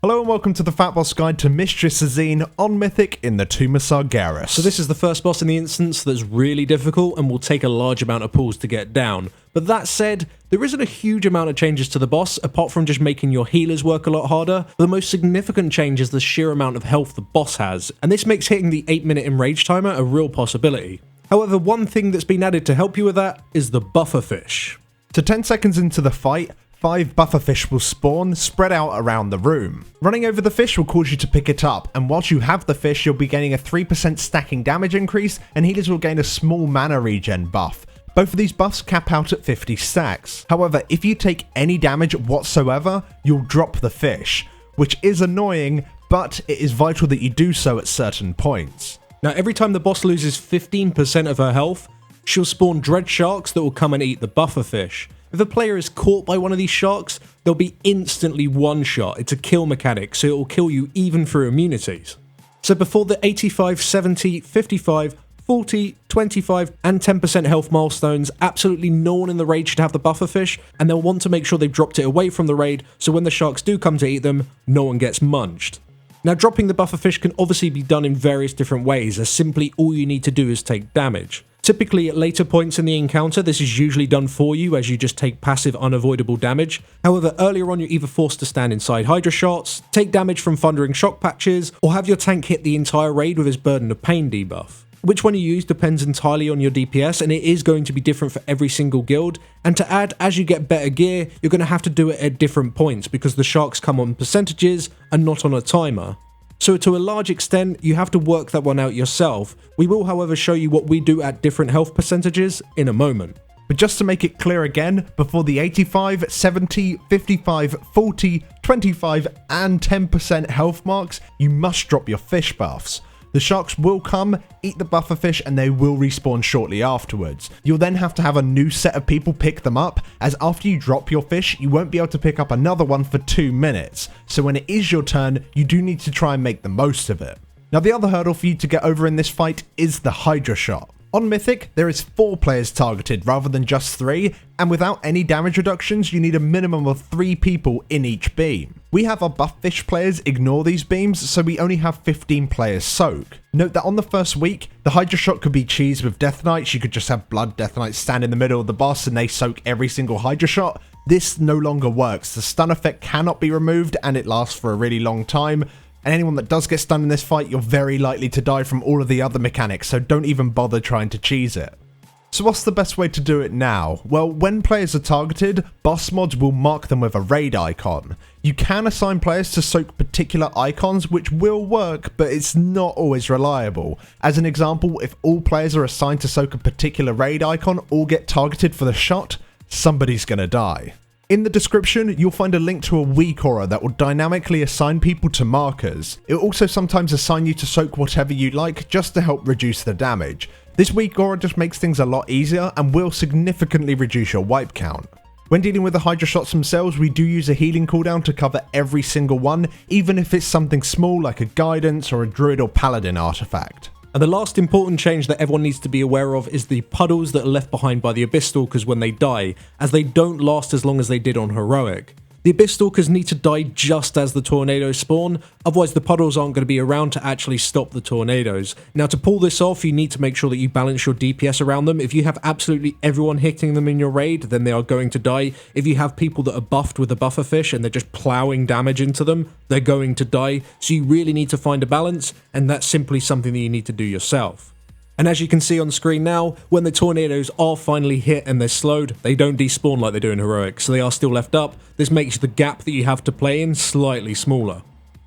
Hello and welcome to the FatBoss guide to Mistress Sassz'ine on Mythic in the Tomb of Sargeras. So this is the first boss in the instance that's really difficult and will take a large amount of pulls to get down. But that said, there isn't a huge amount of changes to the boss, apart from just making your healers work a lot harder. The most significant change is the sheer amount of health the boss has, and this makes hitting the 8-minute enrage timer a real possibility. However, one thing that's been added to help you with that is the buffer fish. So 10 seconds into the fight, 5 buffer fish will spawn, spread out around the room. Running over the fish will cause you to pick it up, and whilst you have the fish, you'll be gaining a 3% stacking damage increase, and healers will gain a small mana regen buff. Both of these buffs cap out at 50 stacks. However, if you take any damage whatsoever, you'll drop the fish, which is annoying, but it is vital that you do so at certain points. Now, every time the boss loses 15% of her health, she'll spawn dread sharks that will come and eat the buffer fish. If a player is caught by one of these sharks, they'll be instantly one-shot. It's a kill mechanic, so it will kill you even through immunities. So before the 85, 70, 55, 40, 25 and 10% health milestones, absolutely no one in the raid should have the buffer fish, and they'll want to make sure they've dropped it away from the raid, so when the sharks do come to eat them, no one gets munched. Now, dropping the buffer fish can obviously be done in various different ways, as simply all you need to do is take damage. Typically at later points in the encounter, this is usually done for you as you just take passive unavoidable damage. However, earlier on you're either forced to stand inside Hydra Shots, take damage from thundering shock patches, or have your tank hit the entire raid with his Burden of Pain debuff. Which one you use depends entirely on your DPS, and it is going to be different for every single guild. And to add, as you get better gear, you're going to have to do it at different points because the sharks come on percentages and not on a timer. So to a large extent, you have to work that one out yourself. We will, however, show you what we do at different health percentages in a moment. But just to make it clear again, before the 85, 70, 55, 40, 25 and 10% health marks, you must drop your fish buffs. The sharks will come, eat the buffer fish, and they will respawn shortly afterwards. You'll then have to have a new set of people pick them up, as after you drop your fish, you won't be able to pick up another one for 2 minutes. So when it is your turn, you do need to try and make the most of it. Now, the other hurdle for you to get over in this fight is the Hydra Shot. On Mythic, there is 4 players targeted rather than just 3, and without any damage reductions, you need a minimum of 3 people in each beam. We have our buff fish players ignore these beams, so we only have 15 players soak. Note that on the first week, the Hydra Shot could be cheesed with Death Knights. You could just have Blood Death Knights stand in the middle of the boss and they soak every single Hydra Shot. This no longer works. The stun effect cannot be removed and it lasts for a really long time. And anyone that does get stunned in this fight, you're very likely to die from all of the other mechanics, so don't even bother trying to cheese it. So what's the best way to do it now? Well, when players are targeted, boss mods will mark them with a raid icon. You can assign players to soak particular icons, which will work, but it's not always reliable. As an example, if all players are assigned to soak a particular raid icon or get targeted for the shot, somebody's gonna die. In the description, you'll find a link to a weak aura that will dynamically assign people to markers. It will also sometimes assign you to soak whatever you like just to help reduce the damage. This weak aura just makes things a lot easier and will significantly reduce your wipe count. When dealing with the Hydra Shots themselves, we do use a healing cooldown to cover every single one, even if it's something small like a guidance or a druid or paladin artifact. And the last important change that everyone needs to be aware of is the puddles that are left behind by the Abyss Stalkers when they die, as they don't last as long as they did on Heroic. The Abyss Stalkers need to die just as the tornadoes spawn, otherwise the puddles aren't going to be around to actually stop the tornadoes. Now, to pull this off, you need to make sure that you balance your DPS around them. If you have absolutely everyone hitting them in your raid, then they are going to die. If you have people that are buffed with a buffer fish and they're just plowing damage into them, they're going to die. So you really need to find a balance, and that's simply something that you need to do yourself. And as you can see on screen now, when the tornadoes are finally hit and they're slowed, they don't despawn like they do in Heroic, so they are still left up. This makes the gap that you have to play in slightly smaller.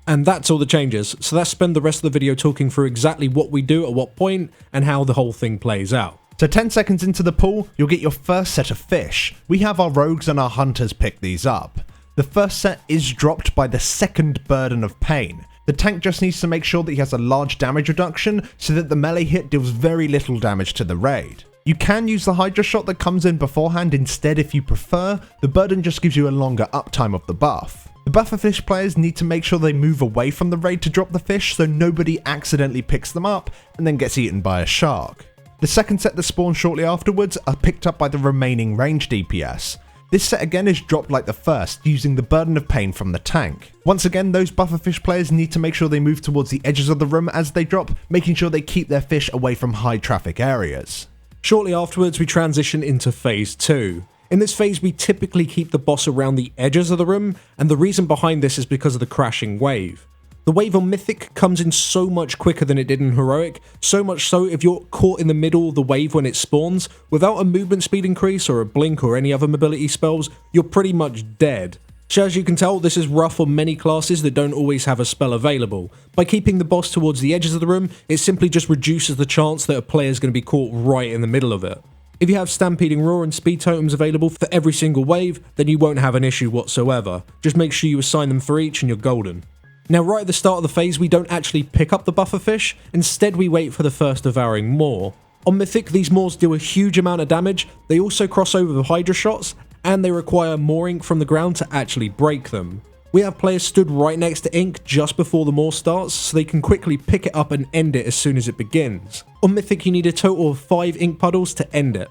And that's all the changes, so let's spend the rest of the video talking through exactly what we do at what point and how the whole thing plays out. So 10 seconds into the pool, you'll get your first set of fish. We have our rogues and our hunters pick these up. The first set is dropped by the second Burden of Pain. The tank just needs to make sure that he has a large damage reduction so that the melee hit deals very little damage to the raid. You can use the Hydra Shot that comes in beforehand instead if you prefer. The burden just gives you a longer uptime of the buff. The buffer fish players need to make sure they move away from the raid to drop the fish so nobody accidentally picks them up and then gets eaten by a shark. The second set that spawn shortly afterwards are picked up by the remaining range DPS. This set again is dropped like the first, using the Burden of Pain from the tank. Once again, those buffer fish players need to make sure they move towards the edges of the room as they drop, making sure they keep their fish away from high traffic areas. Shortly afterwards, we transition into phase 2. In this phase, we typically keep the boss around the edges of the room, and the reason behind this is because of the crashing wave. The wave on Mythic comes in so much quicker than it did in Heroic, so much so if you're caught in the middle of the wave when it spawns, without a movement speed increase or a blink or any other mobility spells, you're pretty much dead. So as you can tell, this is rough on many classes that don't always have a spell available. By keeping the boss towards the edges of the room, it simply just reduces the chance that a player is going to be caught right in the middle of it. If you have Stampeding Roar and Speed Totems available for every single wave, then you won't have an issue whatsoever. Just make sure you assign them for each and you're golden. Now right at the start of the phase, we don't actually pick up the buffer fish, instead we wait for the first devouring maw. On Mythic, these maws deal a huge amount of damage, they also cross over with Hydra Shots, and they require more ink from the ground to actually break them. We have players stood right next to ink just before the maw starts, so they can quickly pick it up and end it as soon as it begins. On Mythic, you need a total of 5 ink puddles to end it.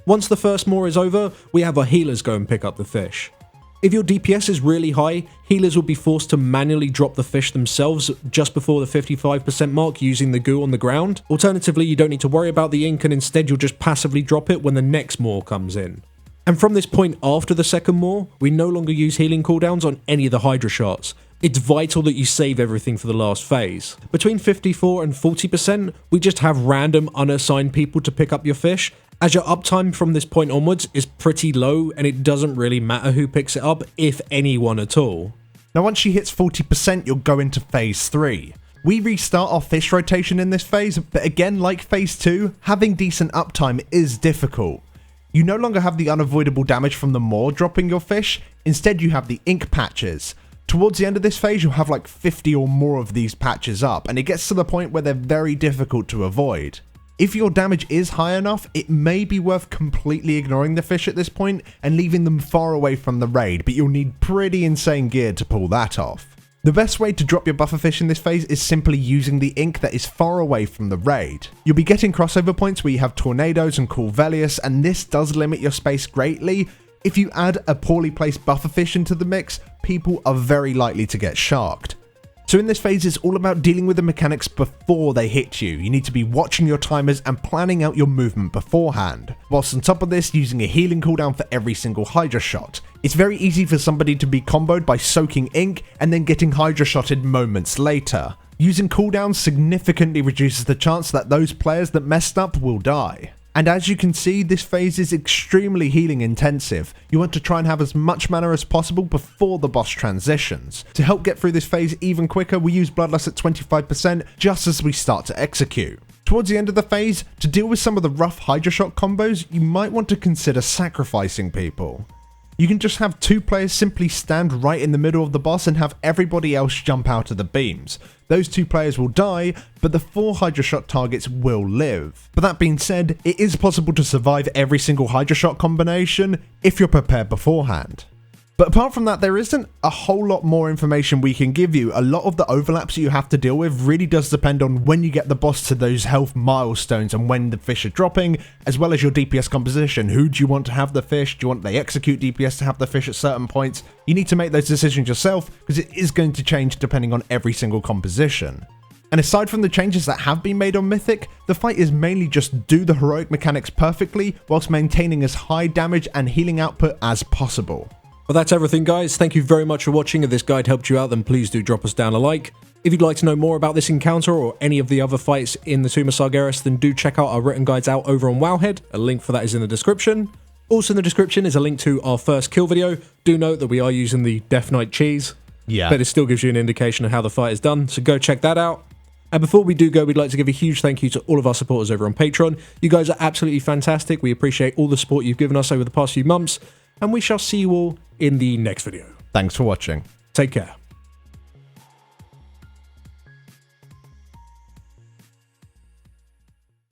Once the first maw is over, we have our healers go and pick up the fish. If your DPS is really high, healers will be forced to manually drop the fish themselves just before the 55% mark using the goo on the ground. Alternatively, you don't need to worry about the ink and instead you'll just passively drop it when the next maw comes in. And from this point after the second maw, we no longer use healing cooldowns on any of the Hydra Shots. It's vital that you save everything for the last phase. Between 54 and 40%, we just have random unassigned people to pick up your fish, as your uptime from this point onwards is pretty low and it doesn't really matter who picks it up, if anyone at all. Now once she hits 40%, you'll go into phase 3. We restart our fish rotation in this phase, but again like phase 2, having decent uptime is difficult. You no longer have the unavoidable damage from the maw dropping your fish, instead you have the ink patches. Towards the end of this phase, you'll have like 50 or more of these patches up, and it gets to the point where they're very difficult to avoid. If your damage is high enough, it may be worth completely ignoring the fish at this point and leaving them far away from the raid, but you'll need pretty insane gear to pull that off. The best way to drop your buffer fish in this phase is simply using the ink that is far away from the raid. You'll be getting crossover points where you have tornadoes and Corvelius, and this does limit your space greatly. If you add a poorly placed buffer fish into the mix, people are very likely to get sharked. So in this phase, it's all about dealing with the mechanics before they hit you. You need to be watching your timers and planning out your movement beforehand. Whilst on top of this, using a healing cooldown for every single Hydra Shot. It's very easy for somebody to be comboed by soaking ink and then getting Hydra Shotted moments later. Using cooldowns significantly reduces the chance that those players that messed up will die. And as you can see, this phase is extremely healing intensive. You want to try and have as much mana as possible before the boss transitions. To help get through this phase even quicker, we use Bloodlust at 25% just as we start to execute. Towards the end of the phase, to deal with some of the rough Hydra Shot combos, you might want to consider sacrificing people. You can just have 2 players simply stand right in the middle of the boss and have everybody else jump out of the beams. Those 2 players will die, but the 4 Hydra Shot targets will live. But that being said, it is possible to survive every single Hydra Shot combination if you're prepared beforehand. But apart from that, there isn't a whole lot more information we can give you. A lot of the overlaps that you have to deal with really does depend on when you get the boss to those health milestones and when the fish are dropping, as well as your DPS composition. Who do you want to have the fish? Do you want they execute DPS to have the fish at certain points? You need to make those decisions yourself because it is going to change depending on every single composition. And aside from the changes that have been made on Mythic, the fight is mainly just do the heroic mechanics perfectly whilst maintaining as high damage and healing output as possible. Well, that's everything, guys. Thank you very much for watching. If this guide helped you out, then please do drop us down a like. If you'd like to know more about this encounter or any of the other fights in the Tomb of Sargeras, then do check out our written guides out over on Wowhead. A link for that is in the description. Also in the description is a link to our first kill video. Do note that we are using the Death Knight cheese, but it still gives you an indication of how the fight is done, so go check that out. And before we do go, we'd like to give a huge thank you to all of our supporters over on Patreon. You guys are absolutely fantastic. We appreciate all the support you've given us over the past few months, and we shall see you all in the next video. Thanks for watching. Take care.